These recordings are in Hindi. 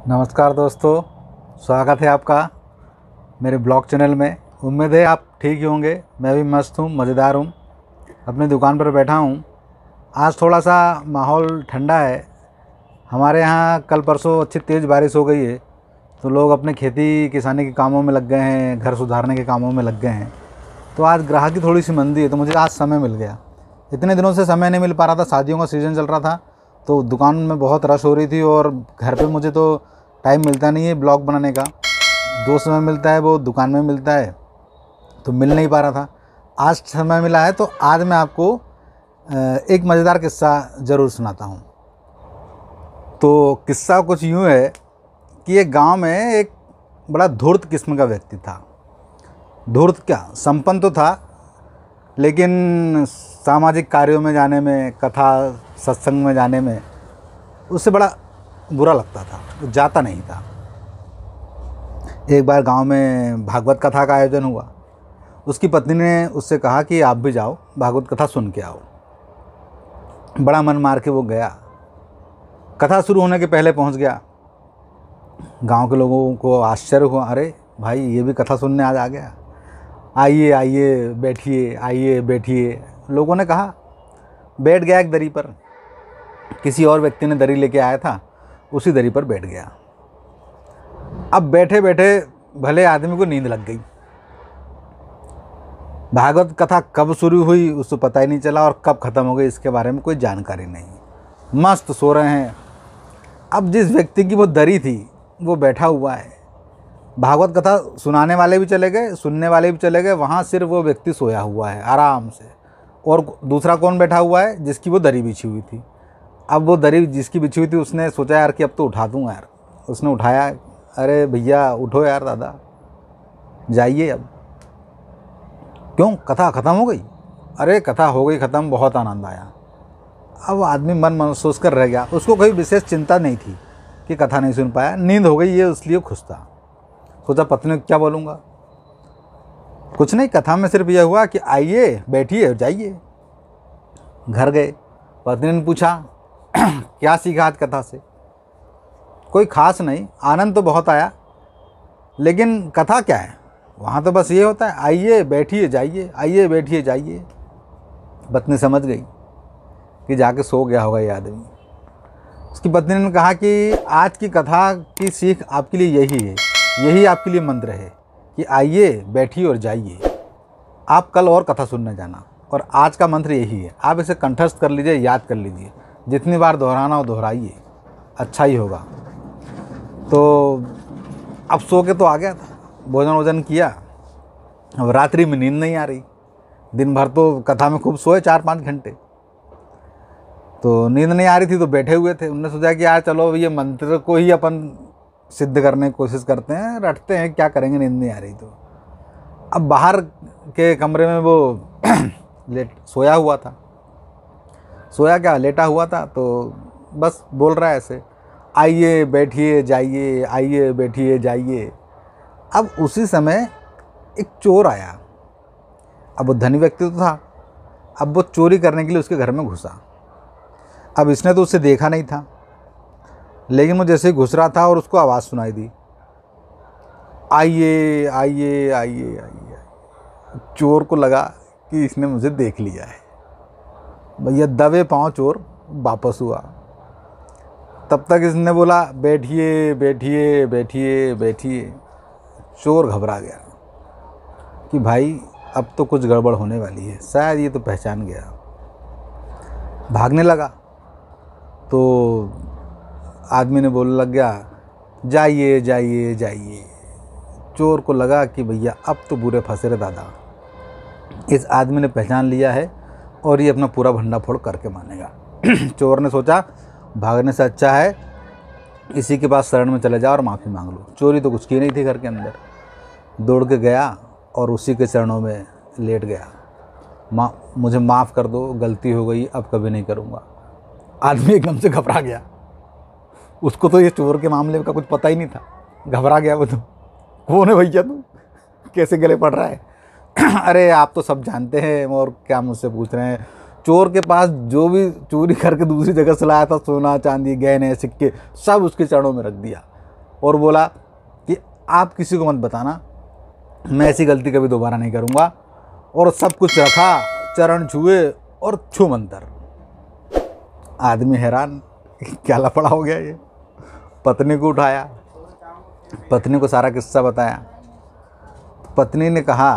नमस्कार दोस्तों, स्वागत है आपका मेरे ब्लॉग चैनल में। उम्मीद है आप ठीक ही होंगे। मैं भी मस्त हूँ, मज़ेदार हूँ। अपनी दुकान पर बैठा हूँ। आज थोड़ा सा माहौल ठंडा है। हमारे यहाँ कल परसों अच्छी तेज़ बारिश हो गई है, तो लोग अपने खेती किसानी के कामों में लग गए हैं, घर सुधारने के कामों में लग गए हैं। तो आज ग्राहकी थोड़ी सी मंदी है, तो मुझे आज समय मिल गया। इतने दिनों से समय नहीं मिल पा रहा था, शादियों का सीज़न चल रहा था, तो दुकान में बहुत रश हो रही थी और घर पे मुझे तो टाइम मिलता नहीं है ब्लॉग बनाने का। जो समय मिलता है वो दुकान में मिलता है, तो मिल नहीं पा रहा था। आज समय मिला है, तो आज मैं आपको एक मज़ेदार किस्सा ज़रूर सुनाता हूँ। तो किस्सा कुछ यूँ है कि एक गांव में एक बड़ा धूर्त किस्म का व्यक्ति था। धूर्त क्या, संपन्न तो था, लेकिन सामाजिक कार्यों में जाने में, कथा सत्संग में जाने में उससे बड़ा बुरा लगता था, वो जाता नहीं था। एक बार गांव में भागवत कथा का आयोजन हुआ। उसकी पत्नी ने उससे कहा कि आप भी जाओ, भागवत कथा सुन के आओ। बड़ा मन मार के वो गया। कथा शुरू होने के पहले पहुंच गया। गांव के लोगों को आश्चर्य हुआ, अरे भाई ये भी कथा सुनने आज आ गया, आइए आइए बैठिए, आइए बैठिए। लोगों ने कहा। बैठ गया एक दरी पर। किसी और व्यक्ति ने दरी लेके आया था, उसी दरी पर बैठ गया। अब बैठे बैठे भले आदमी को नींद लग गई। भागवत कथा कब शुरू हुई उसको पता ही नहीं चला, और कब ख़त्म हो गई इसके बारे में कोई जानकारी नहीं। मस्त सो रहे हैं। अब जिस व्यक्ति की वो दरी थी वो बैठा हुआ है। भागवत कथा सुनाने वाले भी चले गए, सुनने वाले भी चले गए, वहाँ सिर्फ वो व्यक्ति सोया हुआ है आराम से। और दूसरा कौन बैठा हुआ है, जिसकी वो दरी बिछी हुई थी। अब वो दरी जिसकी बिछी हुई थी उसने सोचा यार कि अब तो उठा दूँ यार। उसने उठाया, अरे भैया उठो यार, दादा जाइए अब। क्यों, कथा ख़त्म हो गई? अरे कथा हो गई ख़त्म, बहुत आनंद आया। अब आदमी मन महसूस कर रह गया। उसको कोई विशेष चिंता नहीं थी कि कथा नहीं सुन पाया, नींद हो गई, ये इसलिए खुश था। सोचा पत्नी को क्या बोलूँगा। कुछ नहीं, कथा में सिर्फ यह हुआ कि आइए बैठिए जाइए। घर गए। पत्नी ने पूछा क्या सीखा आज कथा से? कोई खास नहीं, आनंद तो बहुत आया, लेकिन कथा क्या है, वहाँ तो बस ये होता है आइए बैठिए जाइए, आइए बैठिए जाइए। पत्नी समझ गई कि जाके सो गया होगा ये आदमी। उसकी पत्नी ने कहा कि आज की कथा की सीख आपके लिए यही है, यही आपके लिए मंत्र है कि आइए बैठिए और जाइए। आप कल और कथा सुनने जाना, और आज का मंत्र यही है। आप इसे कंठस्थ कर लीजिए, याद कर लीजिए, जितनी बार दोहराना हो दोहराइए, अच्छा ही होगा। तो अब सो के तो आ गया था, भोजन वोजन किया। अब रात्रि में नींद नहीं आ रही। दिन भर तो कथा में खूब सोए 4-5 घंटे, तो नींद नहीं आ रही थी, तो बैठे हुए थे। उन्होंने सोचा कि यार चलो ये मंत्र को ही अपन सिद्ध करने की कोशिश करते हैं, रटते हैं, क्या करेंगे, नींद नहीं आ रही तो। अब बाहर के कमरे में वो सोया हुआ था। सोया क्या, लेटा हुआ था, तो बस बोल रहा है ऐसे, आइए बैठिए जाइए, आइए बैठिए जाइए। अब उसी समय एक चोर आया। अब वो धनी व्यक्ति तो था, अब वो चोरी करने के लिए उसके घर में घुसा। अब इसने तो उससे देखा नहीं था, लेकिन वो जैसे ही घुस रहा था और उसको आवाज़ सुनाई दी, आइए आइए आइए आइए। चोर को लगा कि इसने मुझे देख लिया है। भैया दबे पाँव चोर वापस हुआ। तब तक इसने बोला बैठिए बैठिए बैठिए बैठिए। चोर घबरा गया कि भाई अब तो कुछ गड़बड़ होने वाली है, शायद ये तो पहचान गया। भागने लगा तो आदमी ने बोलने लग गया, जाइए जाइए जाइए। चोर को लगा कि भैया अब तो बुरे फंसे रे दादा, इस आदमी ने पहचान लिया है और ये अपना पूरा भंडा फोड़ करके मानेगा। चोर ने सोचा भागने से अच्छा है इसी के पास शरण में चले जाओ और माफ़ी मांग लो। चोरी तो कुछ की नहीं थी घर के अंदर। दौड़ के गया और उसी के चरणों में लेट गया। मुझे माफ़ कर दो, गलती हो गई, अब कभी नहीं करूँगा। आदमी एकदम से घबरा गया। उसको तो ये चोर के मामले का कुछ पता ही नहीं था। घबरा गया वो तो, कौन है भैया तू, कैसे गले पड़ रहा है? अरे आप तो सब जानते हैं और क्या मुझसे पूछ रहे हैं। चोर के पास जो भी चोरी करके दूसरी जगह से लाया था, सोना चांदी गहने सिक्के, सब उसके चरणों में रख दिया। और बोला कि आप किसी को मत बताना, मैं ऐसी गलती कभी दोबारा नहीं करूँगा। और सब कुछ रखा, चरण छुए और छू मंतर। आदमी हैरान, क्या लफड़ा हो गया ये। पत्नी को उठाया, पत्नी को सारा किस्सा बताया। पत्नी ने कहा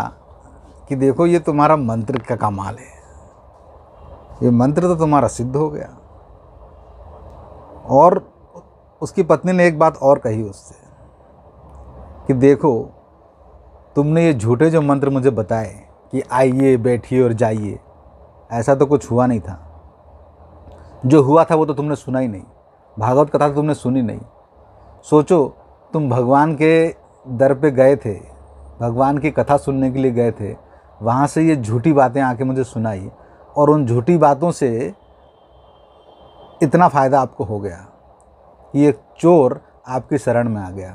कि देखो ये तुम्हारा मंत्र का कमाल है, ये मंत्र तो तुम्हारा सिद्ध हो गया। और उसकी पत्नी ने एक बात और कही उससे कि देखो तुमने ये झूठे जो मंत्र मुझे बताए कि आइए बैठिए और जाइए, ऐसा तो कुछ हुआ नहीं था। जो हुआ था वो तो तुमने सुना ही नहीं, भागवत कथा तो तुमने सुनी नहीं। सोचो तुम भगवान के दर पे गए थे, भगवान की कथा सुनने के लिए गए थे, वहाँ से ये झूठी बातें आके मुझे सुनाई और उन झूठी बातों से इतना फ़ायदा आपको हो गया कि एक चोर आपकी शरण में आ गया।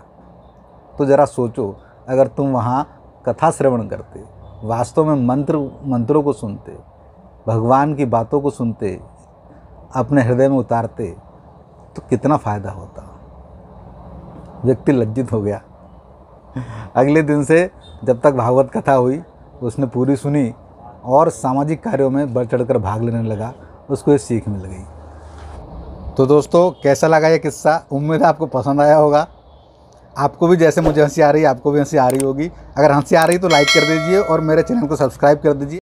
तो ज़रा सोचो, अगर तुम वहाँ कथा श्रवण करते, वास्तव में मंत्रों को सुनते, भगवान की बातों को सुनते, अपने हृदय में उतारते, तो कितना फ़ायदा होता। व्यक्ति लज्जित हो गया। अगले दिन से जब तक भागवत कथा हुई उसने पूरी सुनी और सामाजिक कार्यों में बढ़ चढ़कर भाग लेने लगा। उसको ये सीख मिल गई। तो दोस्तों कैसा लगा ये किस्सा? उम्मीद है आपको पसंद आया होगा। आपको भी जैसे मुझे हंसी आ रही है आपको भी हंसी आ रही होगी। अगर हंसी आ रही तो लाइक कर दीजिए और मेरे चैनल को सब्सक्राइब कर दीजिए।